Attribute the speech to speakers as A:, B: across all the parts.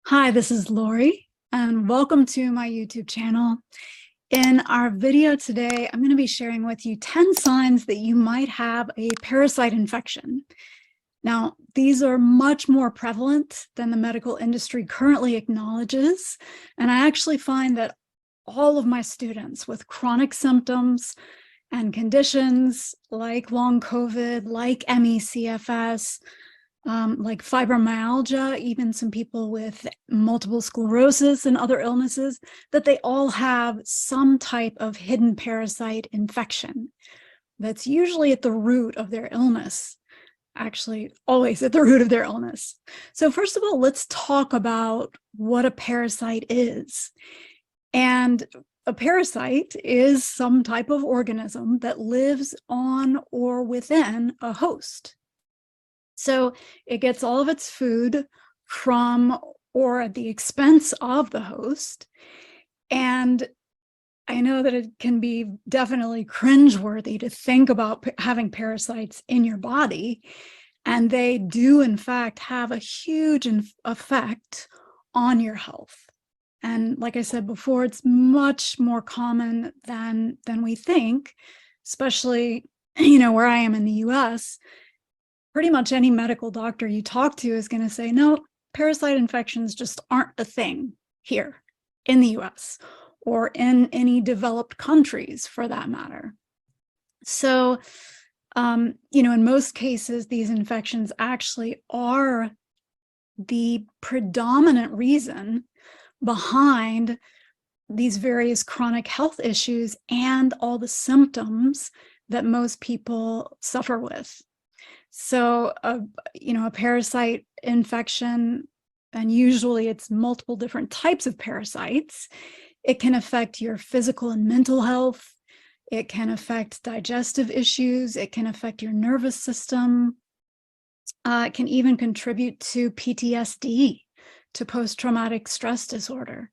A: Hi, this is Lori, and welcome to my YouTube channel. In our video today, I'm going to be sharing with you 10 signs that you might have a parasite infection. Now, these are much more prevalent than the medical industry currently acknowledges, and I actually find that all of my students with chronic symptoms and conditions like long COVID, like ME/CFS, like fibromyalgia, even some people with multiple sclerosis and other illnesses, that they all have some type of hidden parasite infection that's usually at the root of their illness, actually always at the root of their illness. So first of all, let's talk about what a parasite is. And a parasite is some type of organism that lives on or within a host. So it gets all of its food from or at the expense of the host. And I know that it can be definitely cringeworthy to think about having parasites in your body. And they do, in fact, have a huge effect on your health. And like I said before, it's much more common than we think, especially, where I am in the US. Pretty much any medical doctor you talk to is going to say, no, parasite infections just aren't a thing here in the US or in any developed countries for that matter. So, in most cases, these infections actually are the predominant reason behind these various chronic health issues and all the symptoms that most people suffer with. So, a parasite infection, and usually it's multiple different types of parasites, it can affect your physical and mental health. It can affect digestive issues. It can affect your nervous system. It can even contribute to PTSD, to post-traumatic stress disorder.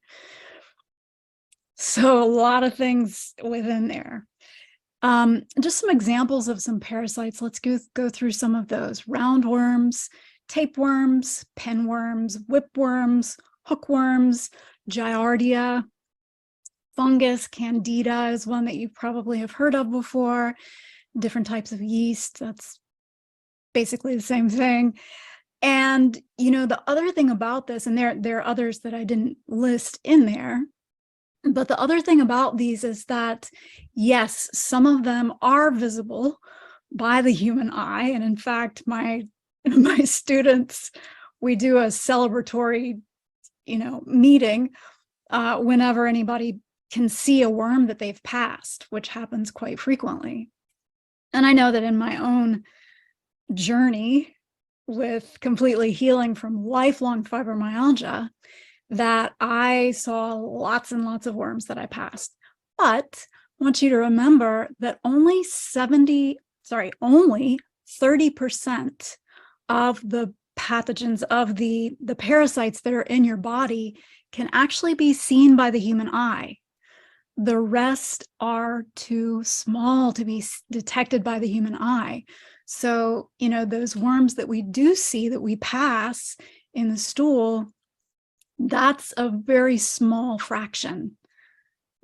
A: So a lot of things within there. Just some examples of some parasites. Let's go through some of those. Roundworms, tapeworms, pinworms, whipworms, hookworms, giardia, fungus, candida is one that you probably have heard of before. Different types of yeast, that's basically the same thing. And, the other thing about this, and there are others that I didn't list in there, but the other thing about these is that, yes, some of them are visible by the human eye. And in fact, my students, we do a celebratory, meeting whenever anybody can see a worm that they've passed, which happens quite frequently. And I know that in my own journey with completely healing from lifelong fibromyalgia, that I saw lots and lots of worms that I passed. But I want you to remember that only 30% of the pathogens, of the parasites that are in your body can actually be seen by the human eye. The rest are too small to be detected by the human eye. So, those worms that we do see, that we pass in the stool, that's a very small fraction.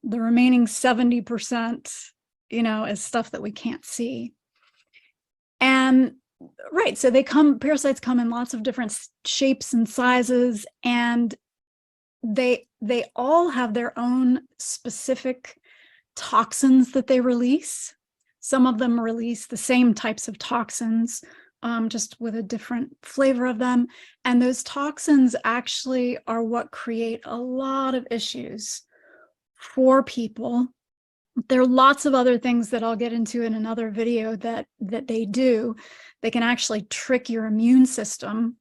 A: The remaining 70%, is stuff that we can't see. And right, so parasites come in lots of different shapes and sizes, and they all have their own specific toxins that they release. Some of them release the same types of toxins, just with a different flavor of them. And those toxins actually are what create a lot of issues for people. There are lots of other things that I'll get into in another video that they do. They can actually trick your immune system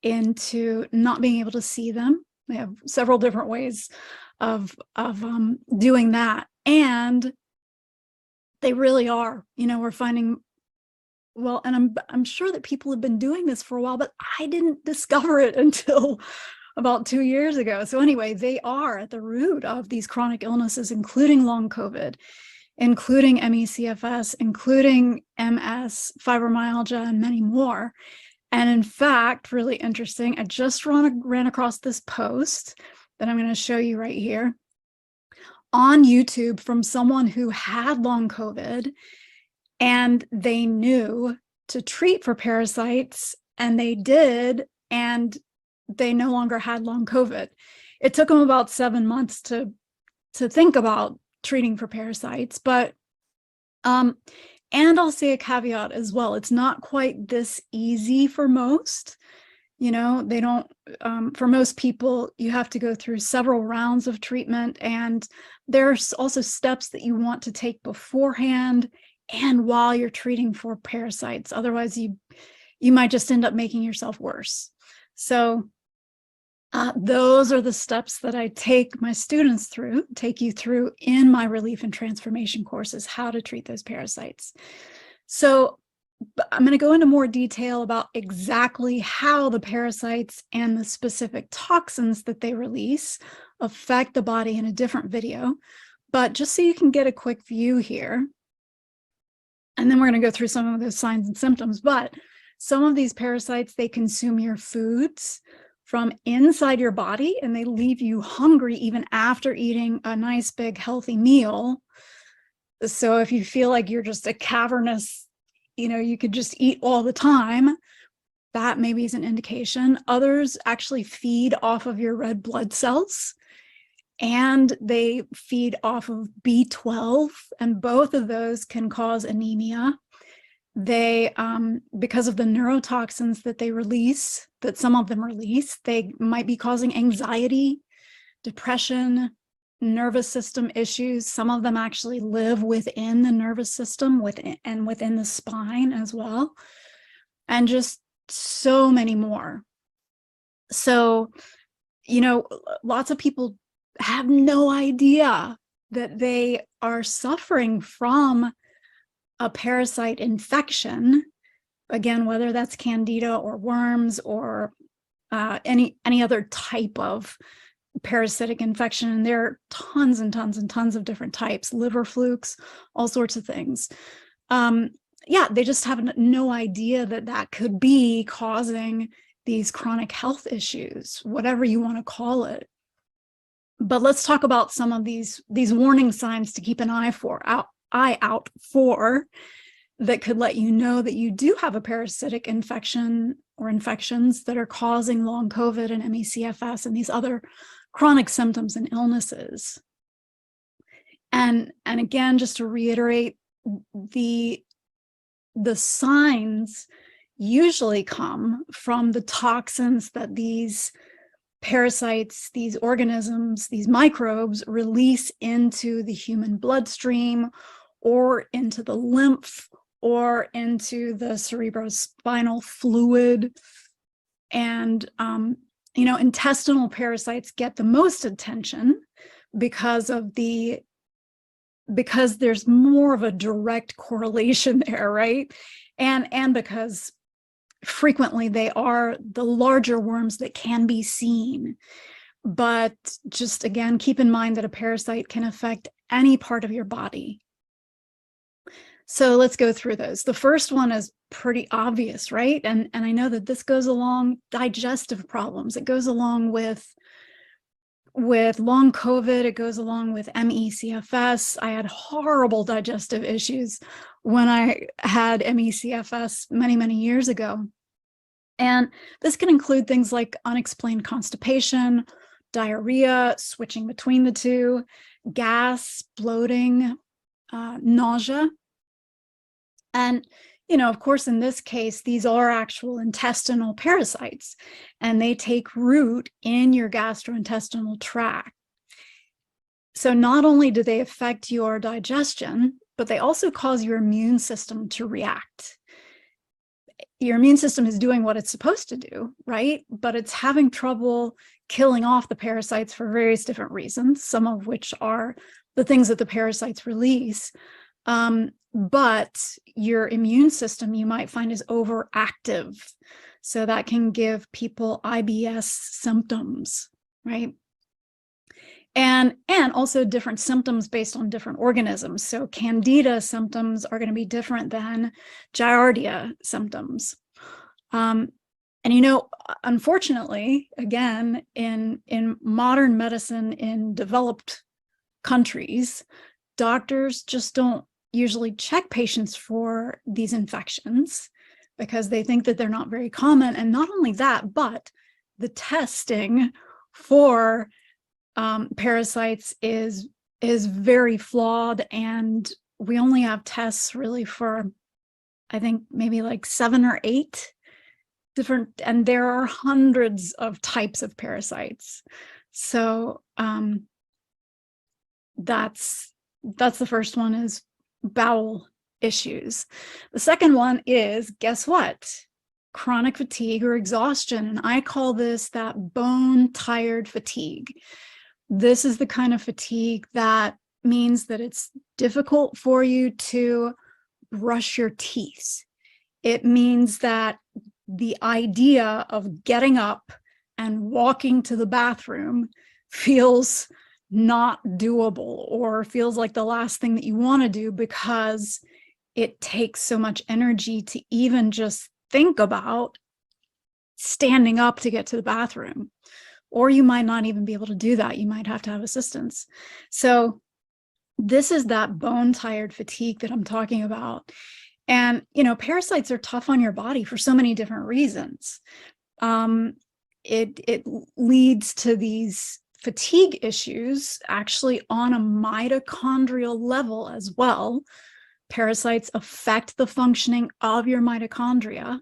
A: into not being able to see them. They have several different ways of doing that. And they really are, we're finding, well, and I'm sure that people have been doing this for a while, but I didn't discover it until about 2 years ago. So anyway, they are at the root of these chronic illnesses, including long COVID, including ME/CFS, including MS, fibromyalgia, and many more. And in fact, really interesting, I just ran across this post that I'm going to show you right here on YouTube from someone who had long COVID, and they knew to treat for parasites, and they did, and they no longer had long COVID. It took them about 7 months to think about treating for parasites, but and I'll say a caveat as well. It's not quite this easy for most. You know, they don't, for most people, you have to go through several rounds of treatment, and there's also steps that you want to take beforehand and while you're treating for parasites. Otherwise, you might just end up making yourself worse. So those are the steps that I take my students through, take you through in my relief and transformation courses, how to treat those parasites. So I'm going to go into more detail about exactly how the parasites and the specific toxins that they release affect the body in a different video. But just so you can get a quick view here, and then we're going to go through some of those signs and symptoms. But some of these parasites, they consume your foods from inside your body, and they leave you hungry even after eating a nice big healthy meal. So if you feel like you're just a cavernous, you know, you could just eat all the time, that maybe is an indication. Others actually feed off of your red blood cells, and they feed off of B12, and both of those can cause anemia. They, because of the neurotoxins that they release, that some of them release, they might be causing anxiety, depression, nervous system issues. Some of them actually live within the nervous system, within the spine as well, and just so many more. So, you know, lots of people have no idea that they are suffering from a parasite infection, again, whether that's candida or worms or any other type of parasitic infection. And there are tons and tons and tons of different types, liver flukes, all sorts of things. Yeah, they just have no idea that that could be causing these chronic health issues, whatever you want to call it. But let's talk about some of these warning signs to keep an eye out for that could let you know that you do have a parasitic infection or infections that are causing long COVID and ME/CFS and these other chronic symptoms and illnesses. And again, just to reiterate, the signs usually come from the toxins that these parasites, these organisms, these microbes release into the human bloodstream or into the lymph or into the cerebrospinal fluid. And, you know, intestinal parasites get the most attention because there's more of a direct correlation there, right? And because frequently they are the larger worms that can be seen. But just again, keep in mind that a parasite can affect any part of your body. So let's go through those. The first one is pretty obvious, right? And I know that this goes along digestive problems. It goes along with long COVID. It goes along with ME/CFS. I had horrible digestive issues when I had ME/CFS many, many years ago. And this can include things like unexplained constipation, diarrhea, switching between the two, gas, bloating, nausea. And, you know, of course, in this case, these are actual intestinal parasites, and they take root in your gastrointestinal tract. So not only do they affect your digestion, but they also cause your immune system to react. Your immune system is doing what it's supposed to do, right? But it's having trouble killing off the parasites for various different reasons, some of which are the things that the parasites release. But your immune system, you might find, is overactive. So that can give people IBS symptoms, right? And also different symptoms based on different organisms. So candida symptoms are going to be different than giardia symptoms. And, you know, unfortunately, again, in modern medicine in developed countries, doctors just don't usually check patients for these infections because they think that they're not very common. And not only that, but the testing for parasites is very flawed, and we only have tests really for, I think, maybe like 7 or 8 different, and there are hundreds of types of parasites. So that's the first one, is bowel issues. The second one is, guess what? Chronic fatigue or exhaustion. And I call this that bone tired fatigue. This is the kind of fatigue that means that it's difficult for you to brush your teeth. It means that the idea of getting up and walking to the bathroom feels not doable, or feels like the last thing that you want to do, because it takes so much energy to even just think about standing up to get to the bathroom. Or you might not even be able to do that. You might have to have assistance. So this is that bone tired fatigue that I'm talking about. And, you know, parasites are tough on your body for so many different reasons. It leads to these fatigue issues actually on a mitochondrial level as well. Parasites affect the functioning of your mitochondria.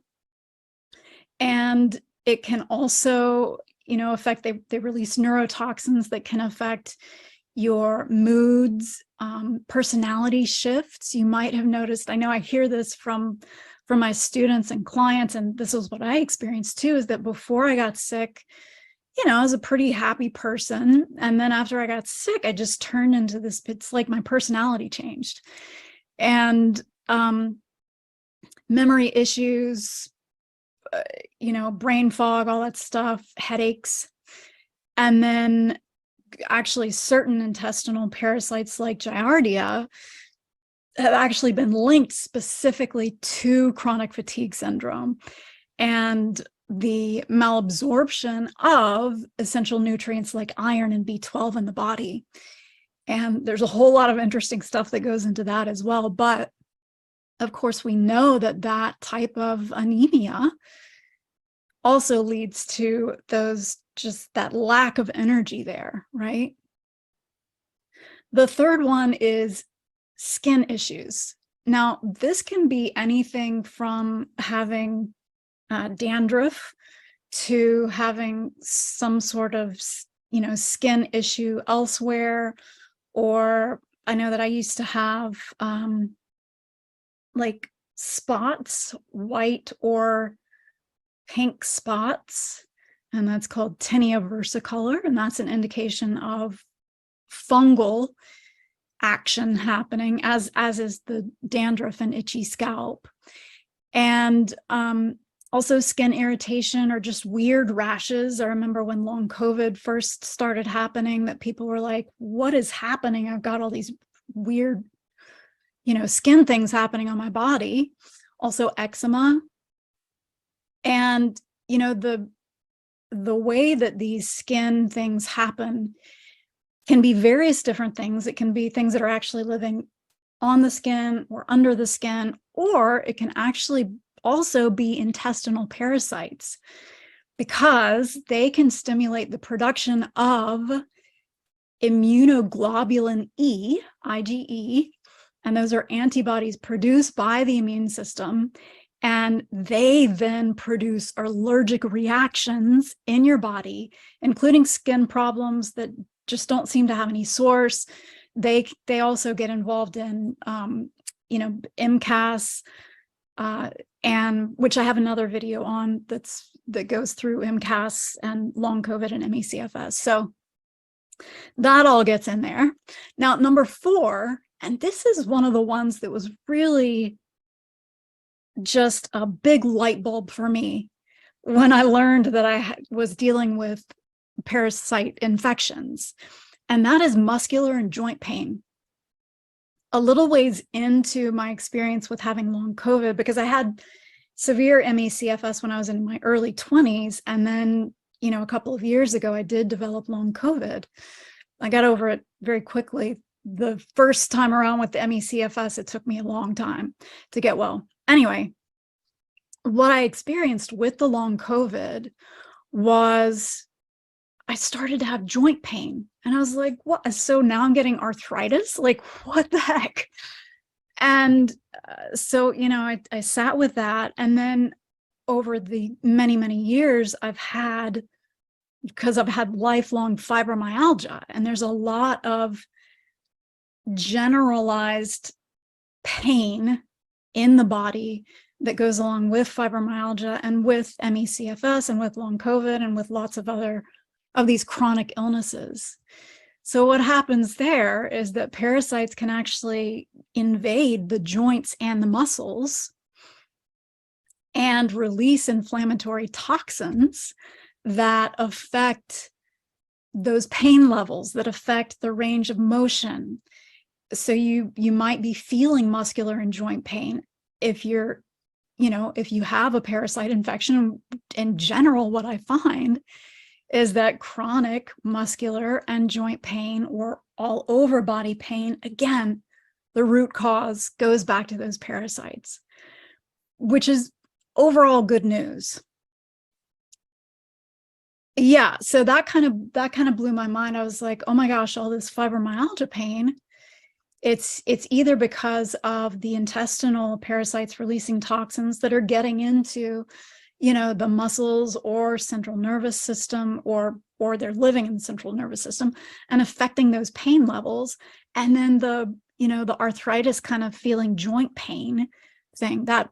A: And it can also, you know, affect, they release neurotoxins that can affect your moods, personality shifts. You might have noticed, I know I hear this from my students and clients, and this is what I experienced too, is that before I got sick, you know, I was a pretty happy person. And then after I got sick, I just turned into this, it's like my personality changed. And memory issues, you know, brain fog, all that stuff, headaches. And then actually certain intestinal parasites like Giardia have actually been linked specifically to chronic fatigue syndrome and the malabsorption of essential nutrients like iron and B12 in the body. And there's a whole lot of interesting stuff that goes into that as well. But of course, we know that that type of anemia also leads to those, just that lack of energy there, right? The third one is skin issues. Now, this can be anything from having dandruff to having some sort of, you know, skin issue elsewhere. Or I know that I used to have like spots, white or pink spots, and that's called tinea versicolor, and that's an indication of fungal action happening, as is the dandruff and itchy scalp. And also skin irritation or just weird rashes. I remember when long COVID first started happening, that people were like, what is happening? I've got all these weird, you know, skin things happening on my body. Also eczema. And, you know, the way that these skin things happen can be various different things. It can be things that are actually living on the skin or under the skin, or it can actually also be intestinal parasites, because they can stimulate the production of immunoglobulin E, IgE, and those are antibodies produced by the immune system. And they then produce allergic reactions in your body, including skin problems that just don't seem to have any source. They also get involved in, you know, MCAS, and which I have another video on that goes through MCAS and long COVID and ME/CFS. So that all gets in there. Now, number 4, and this is one of the ones that was really just a big light bulb for me when I learned that I was dealing with parasite infections, and that is muscular and joint pain. A little ways into my experience with having long COVID, because I had severe ME/CFS when I was in my early 20s. And then, a couple of years ago, I did develop long COVID. I got over it very quickly. The first time around with the ME/CFS, it took me a long time to get well. Anyway, what I experienced with the long COVID was I started to have joint pain. And I was like, what? So now I'm getting arthritis? Like, what the heck? And so, I sat with that. And then over the many, many years, because I've had lifelong fibromyalgia, and there's a lot of generalized pain in the body that goes along with fibromyalgia and with ME/CFS and with long COVID and with lots of other of these chronic illnesses. So what happens there is that parasites can actually invade the joints and the muscles and release inflammatory toxins that affect those pain levels, that affect the range of motion. So you might be feeling muscular and joint pain if you're, if you have a parasite infection. In general, what I find is that chronic muscular and joint pain, or all over body pain, again, the root cause goes back to those parasites, which is overall good news. Yeah, so that kind of blew my mind. I was like, oh my gosh, all this fibromyalgia pain, it's either because of the intestinal parasites releasing toxins that are getting into the muscles or central nervous system, or they're living in the central nervous system and affecting those pain levels. And then the arthritis kind of feeling joint pain thing, that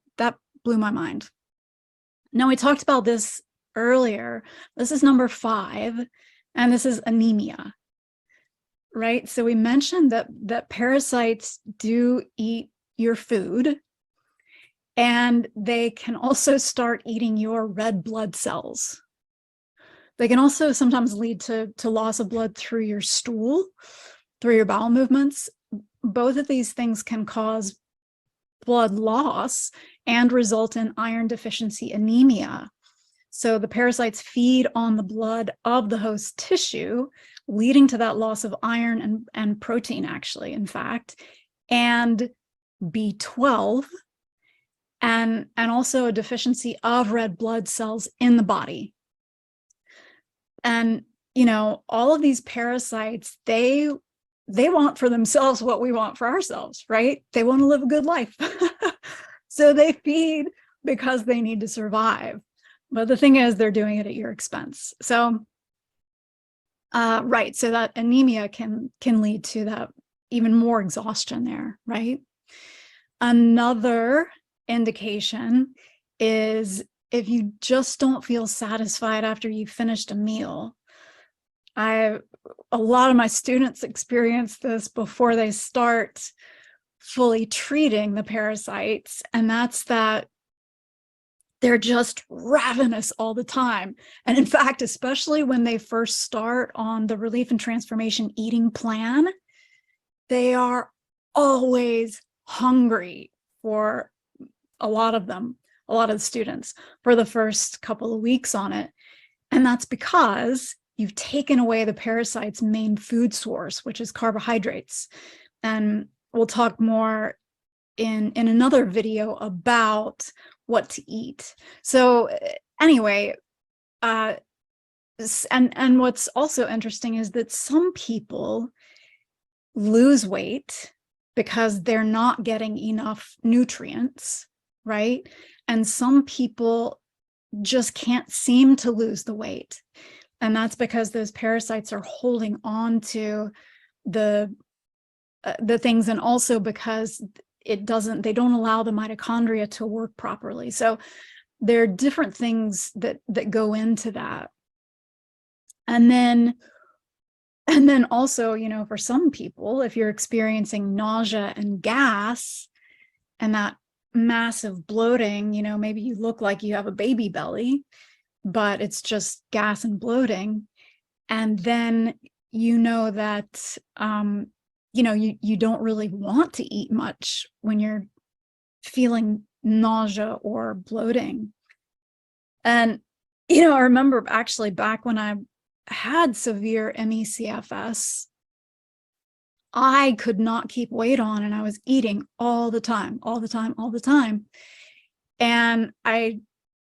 A: blew my mind. Now, we talked about this earlier. This is number 5, and this is anemia, right? So we mentioned that parasites do eat your food, and they can also start eating your red blood cells. They can also sometimes lead to loss of blood through your stool, through your bowel movements. Both of these things can cause blood loss and result in iron deficiency anemia. So the parasites feed on the blood of the host tissue, leading to that loss of iron and protein, actually, in fact, and B12, and also a deficiency of red blood cells in the body. And, all of these parasites, they want for themselves what we want for ourselves, right? They want to live a good life. So they feed because they need to survive. But the thing is, they're doing it at your expense. So, right. So that anemia can lead to that even more exhaustion there, right? Another indication is if you just don't feel satisfied after you've finished a meal. A lot of my students experience this before they start fully treating the parasites, and that's that they're just ravenous all the time. And in fact, especially when they first start on the relief and transformation eating plan, they are always hungry for a lot of them, a lot of the students, for the first couple of weeks on it. And that's because you've taken away the parasite's main food source, which is carbohydrates. And we'll talk more in another video about what to eat. So anyway, and what's also interesting is that some people lose weight because they're not getting enough nutrients, right? And some people just can't seem to lose the weight. And that's because those parasites are holding on to the things, and also because they don't allow the mitochondria to work properly. So there are different things that go into that. And then also, for some people, if you're experiencing nausea and gas and that massive bloating, maybe you look like you have a baby belly, but it's just gas and bloating. And then that you don't really want to eat much when you're feeling nausea or bloating. And, you know, I remember actually back when I had severe ME/CFS, I could not keep weight on, and I was eating all the time, all the time, all the time. And I,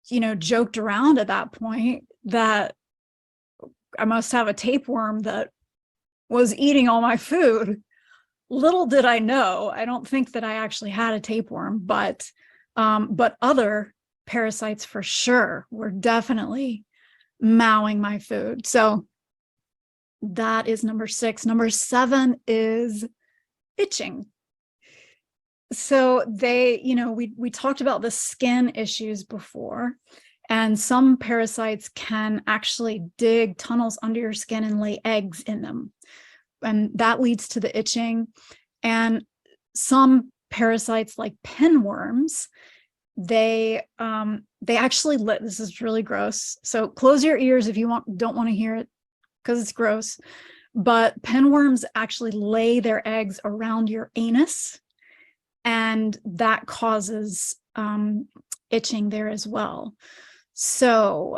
A: you know, joked around at that point that I must have a tapeworm that was eating all my food. Little did I know, I don't think that I actually had a tapeworm, but other parasites for sure were definitely mowing my food. So that is number 6. Number 7 is itching. So they, you know, we talked about the skin issues before, and some parasites can actually dig tunnels under your skin and lay eggs in them. And that leads to the itching. And some parasites like pinworms, they actually this is really gross. So close your ears if you don't want to hear it, because it's gross. But pinworms actually lay their eggs around your anus, and that causes itching there as well. So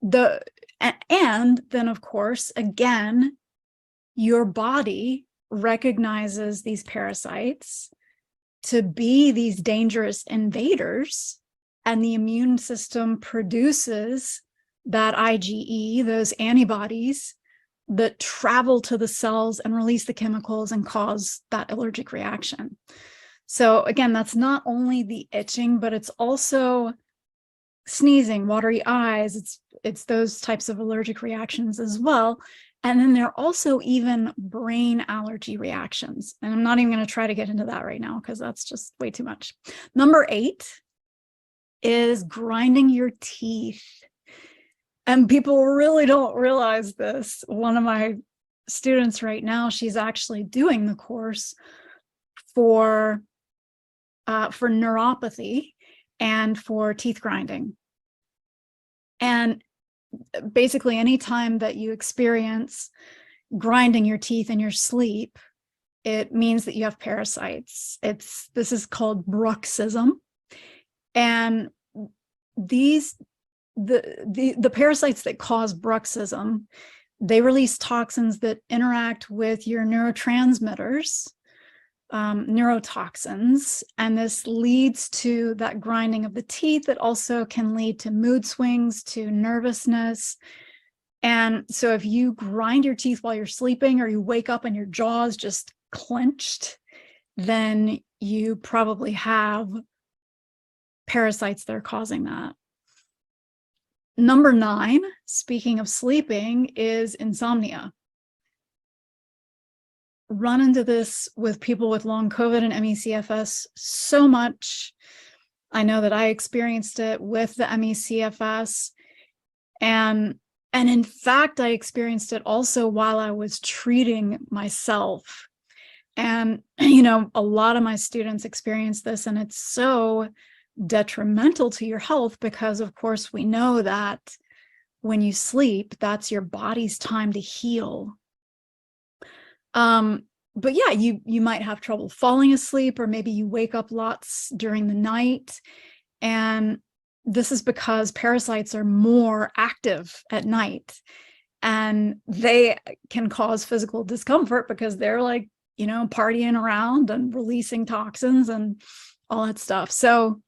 A: and then of course, again, your body recognizes these parasites to be these dangerous invaders, and the immune system produces that IgE, those antibodies that travel to the cells and release the chemicals and cause that allergic reaction. So again, that's not only the itching, but it's also sneezing, watery eyes. It's those types of allergic reactions as well. And then there are also even brain allergy reactions. And I'm not even going to try to get into that right now because that's just way too much. Number 8 is grinding your teeth. And people really don't realize this. One of my students right now, she's actually doing the course for neuropathy and for teeth grinding. And basically, anytime that you experience grinding your teeth in your sleep, it means that you have parasites. This is called bruxism. And the parasites that cause bruxism, they release toxins that interact with your neurotransmitters, neurotoxins, and this leads to that grinding of the teeth. That also can lead to mood swings, to nervousness. And so if you grind your teeth while you're sleeping, or you wake up and your jaw's just clenched, then you probably have parasites that are causing that. Number 9, speaking of sleeping, is insomnia. Run into this with people with long COVID and ME/CFS so much. I know that I experienced it with the ME/CFS, and in fact, I experienced it also while I was treating myself. And, you know, a lot of my students experience this, and it's so detrimental to your health because, of course, we know that when you sleep, that's your body's time to heal. But yeah, you might have trouble falling asleep, or maybe you wake up lots during the night. And this is because parasites are more active at night, and they can cause physical discomfort because they're like, you know, partying around and releasing toxins and all that stuff. So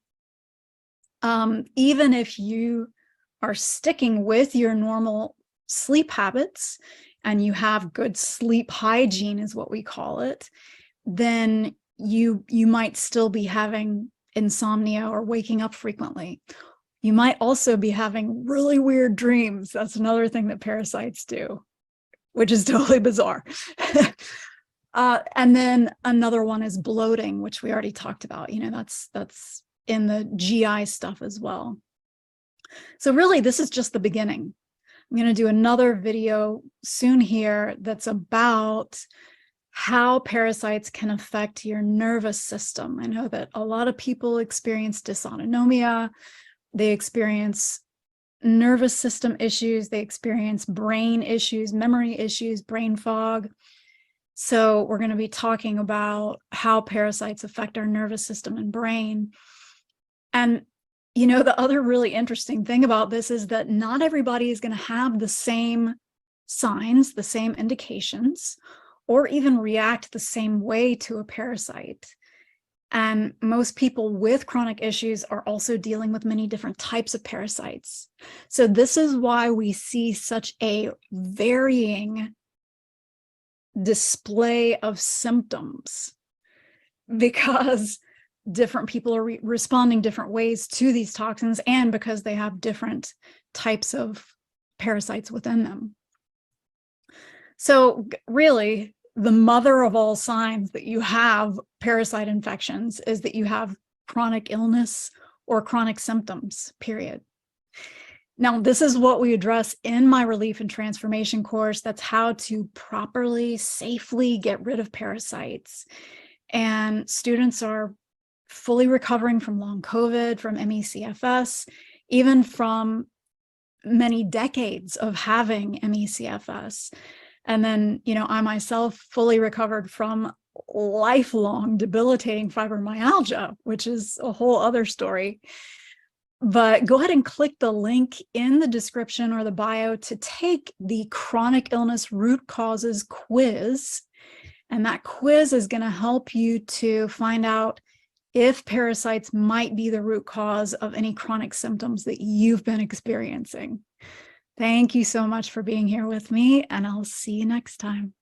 A: even if you are sticking with your normal sleep habits and you have good sleep hygiene, is what we call it, then you might still be having insomnia or waking up frequently. You might also be having really weird dreams. That's another thing that parasites do, which is totally bizarre. And then another one is bloating, which we already talked about. You know, that's in the GI stuff as well. So really, this is just the beginning. I'm going to do another video soon here that's about how parasites can affect your nervous system. I know that a lot of people experience dysautonomia. They experience nervous system issues. They experience brain issues, memory issues, brain fog. So we're going to be talking about how parasites affect our nervous system and brain. And, the other really interesting thing about this is that not everybody is going to have the same signs, the same indications, or even react the same way to a parasite. And most people with chronic issues are also dealing with many different types of parasites. So this is why we see such a varying display of symptoms, because different people are responding different ways to these toxins, and because they have different types of parasites within them. So really, the mother of all signs that you have parasite infections is that you have chronic illness or chronic symptoms, period. Now, this is what we address in my Relief and Transformation course. That's how to properly, safely get rid of parasites. And students are fully recovering from long COVID, from ME/CFS, even from many decades of having ME/CFS. And then, I myself fully recovered from lifelong debilitating fibromyalgia, which is a whole other story. But go ahead and click the link in the description or the bio to take the chronic illness root causes quiz. And that quiz is going to help you to find out if parasites might be the root cause of any chronic symptoms that you've been experiencing. Thank you so much for being here with me, and I'll see you next time.